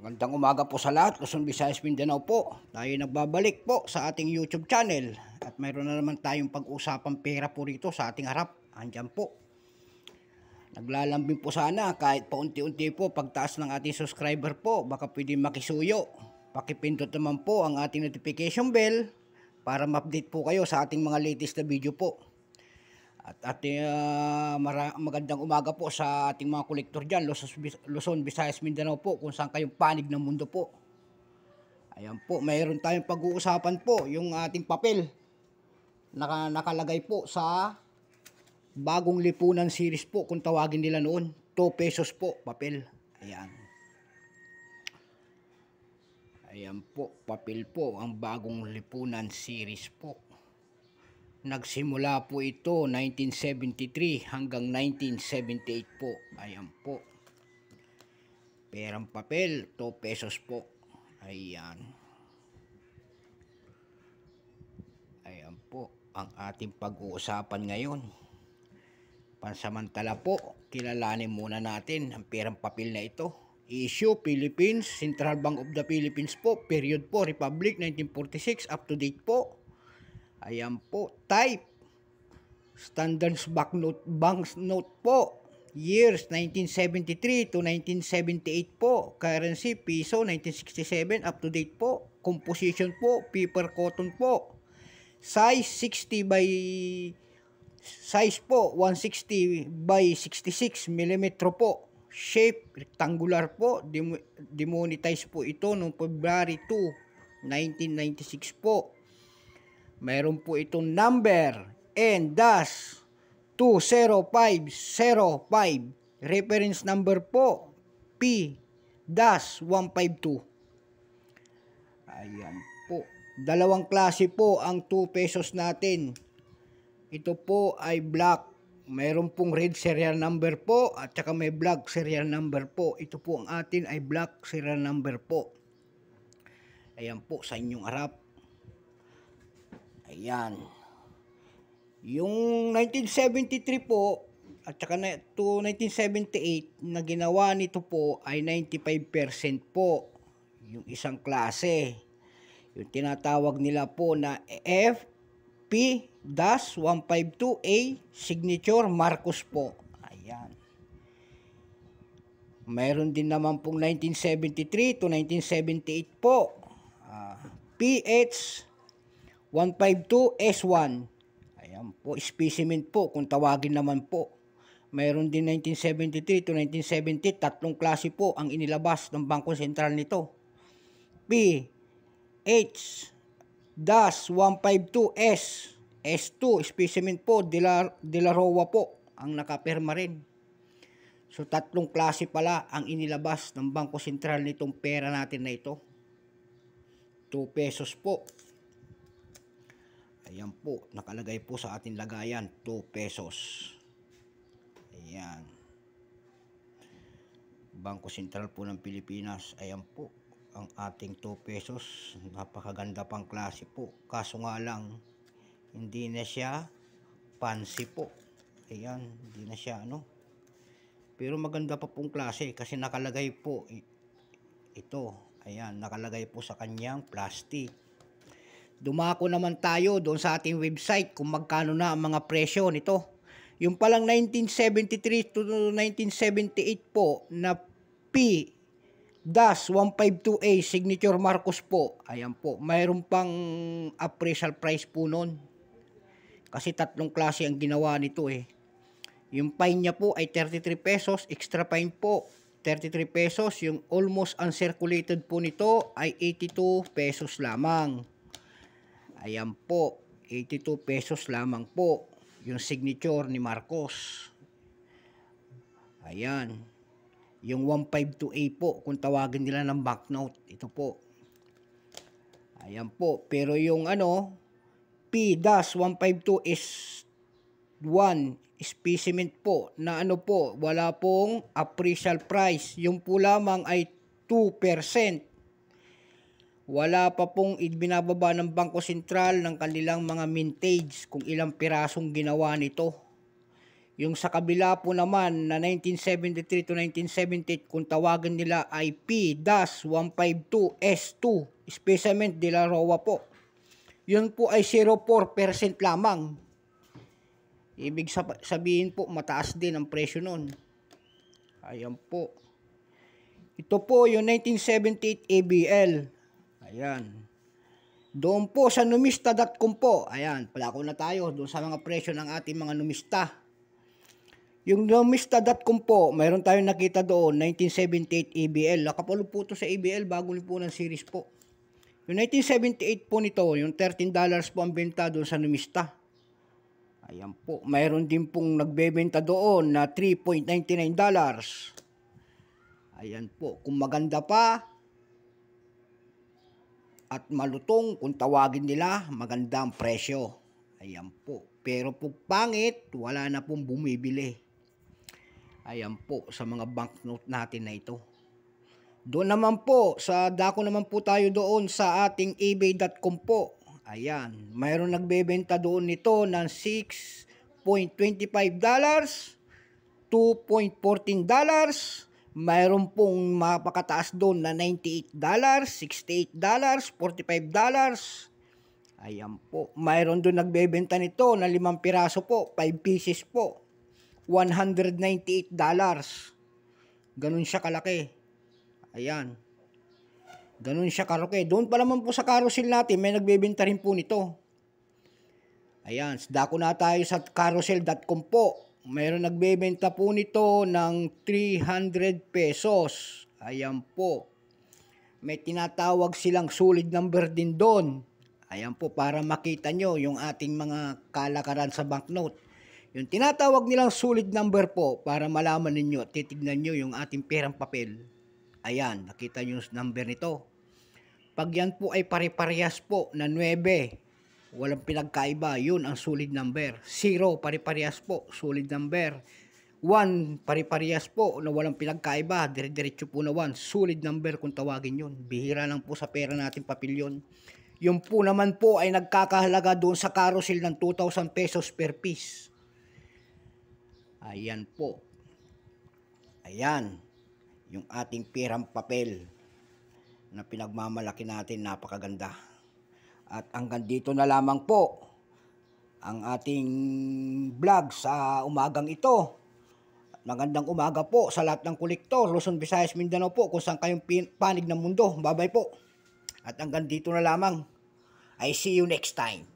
Magandang umaga po sa lahat, Luzon, Visayas, Mindanao po. Tayo nagbabalik po sa ating YouTube channel. At mayroon na naman tayong pag-usapang pera po rito sa ating harap. Andyan po. Naglalambing po sana kahit paunti-unti po pagtaas ng ating subscriber po. Baka pwede makisuyo. Pakipindot naman po ang ating notification bell para ma-update po kayo sa ating mga latest na video po. At ating magandang umaga po sa ating mga kolektor dyan, Luzon, Visayas, Mindanao po, kung saan kayong panig ng mundo po. Ayan po, mayroon tayong pag-uusapan po, yung ating papel. Nakalagay po sa bagong lipunan series po, kung tawagin nila noon. 2 pesos po, papel. Ayan. Ayan po, papel po, ang bagong lipunan series po. Nagsimula po ito 1973 hanggang 1978 po. Ayan po. Perang papel, 2 pesos po. Ayan. Ayan po ang ating pag-uusapan ngayon. Pansamantala po, kilalanin muna natin ang perang papel na ito. Issue, Philippines, Central Bank of the Philippines po. Period po, Republic, 1946, up to date po. Ayan po, type, Standards Banknote po, years 1973 to 1978 po, currency, piso, 1967, up to date po, composition po, paper cotton po, size 60 by, size po, 160 by 66 mm po, shape, rectangular po, demonetize po ito noong February 2, 1996 po. Mayroon po itong number N-20505. Reference number po P-152. Ayan po. Dalawang klase po ang 2 pesos natin. Ito po ay black. Mayroon pong red serial number po at saka may black serial number po. Ito po ang atin ay black serial number po. Ayan po sa inyong harap. Ayan. Yung 1973 po at saka to 1978 na ginawa nito po ay 95% po. Yung isang klase. Yung tinatawag nila po na FP-152A signature Marcos po. Ayan. Mayroon din naman pong 1973 to 1978 po. PH 152 S1. Ayan po, specimen po kung tawagin naman po. Mayroon din 1973 to 1970, tatlong klase po ang inilabas ng Bangko Sentral nito. PH-152S S2 specimen po, De La Roa po ang nakapirma rin. So tatlong klase pala ang inilabas ng Bangko Sentral nitong pera natin na ito. 2 pesos po. Ayan po, nakalagay po sa ating lagayan, 2 pesos. Ayan. Bangko Sentral po ng Pilipinas. Ayan po, ang ating 2 pesos. Napakaganda pang klase po. Kaso nga lang, hindi na siya fancy po. Ayan, hindi na siya ano. Pero maganda pa pong klase kasi nakalagay po ito. Ayan, nakalagay po sa kanyang plastic. Dumako naman tayo doon sa ating website kung magkano na ang mga presyo nito. Yung palang 1973 to 1978 po na P-152A signature Marcos po. Ayan po, mayroon pang appraisal price po noon. Kasi tatlong klase ang ginawa nito eh. Yung fine niya po ay 33 pesos, extra fine po 33 pesos. Yung almost uncirculated po nito ay 82 pesos lamang. Ayan po, 82 pesos lamang po yung signature ni Marcos. Ayan. Yung 152A po, kung tawagin nila ng banknote, ito po. Ayan po, pero yung ano, P-152 is 1 specimen po na ano po, wala pong appraisal price. Yung po lamang ay 2%. Wala pa pong ibinababa ng Bangko Sentral ng kanilang mga mintage kung ilang pirasong ginawa nito. Yung sa kabila po naman na 1973 to 1978, kung tawagan nila ay P-152S2, Specimen de la Roa po. Yun po ay 0.4% lamang. Ibig sabihin po, mataas din ang presyo nun. Ayan po. Ito po yung 1978 ABL. Ayan. Doon po sa numista.com po. Ayan, palako na tayo doon sa mga presyo ng ating mga numista. Yung numista.com po, mayroon tayong nakita doon, 1978 ABL. Nakapalo po ito sa ABL, bago po ng series po. Yung 1978 po nito, yung $13 po ang benta doon sa numista. Ayan po, mayroon din pong nagbebenta doon na $3.99. Ayan po, kung maganda pa at malutong, kung tawagin nila, maganda ang presyo. Ayan po, pero kung pangit, wala na pong bumibili. Ayan po, sa mga banknote natin na ito. Doon naman po, dako naman po tayo doon sa ating ebay.com po. Ayan, mayroon nagbebenta doon nito ng $6.25, $2.14, mayroon pong mapakataas doon na $98, $68, $45. Ayan po, mayroon doon nagbebenta nito na 5 piraso po, 5 pieces po. $198. Ganun siya kalaki. Ayan. Ganun siya kalaki. Doon pa naman po sa carousel natin, may nagbebenta rin po nito. Ayan. Dako na tayo sa carousel.com po. Mayroon nagbebenta po nito ng 300 pesos. Ayan po. May tinatawag silang solid number din doon. Ayan po, para makita nyo yung ating mga kalakaran sa banknote. Yung tinatawag nilang solid number po, para malaman ninyo, titignan nyo yung ating perang papel. Ayan, nakita nyo yung number nito. Pag yan po ay pare-parehas po na 9, walang pinagkaiba, yun ang solid number. 0, pare-parehas po, solid number. 1, pare-parehas po na walang pinagkaiba, dire-diretso po na 1, solid number kung tawagin yun. Bihira lang po sa pera natin papel yun. Yung po naman po ay nagkakahalaga doon sa carousel ng 2,000 pesos per piece. Ayan po. Ayan. Yung ating pirang papel na pinagmamalaki natin, napakaganda. At hanggang dito na lamang po ang ating vlog sa umagang ito. Magandang umaga po sa lahat ng kolektor, Luzon, Visayas, Mindanao po, kung saan kayong panig ng mundo. Bye-bye po. At hanggang dito na lamang. I see you next time.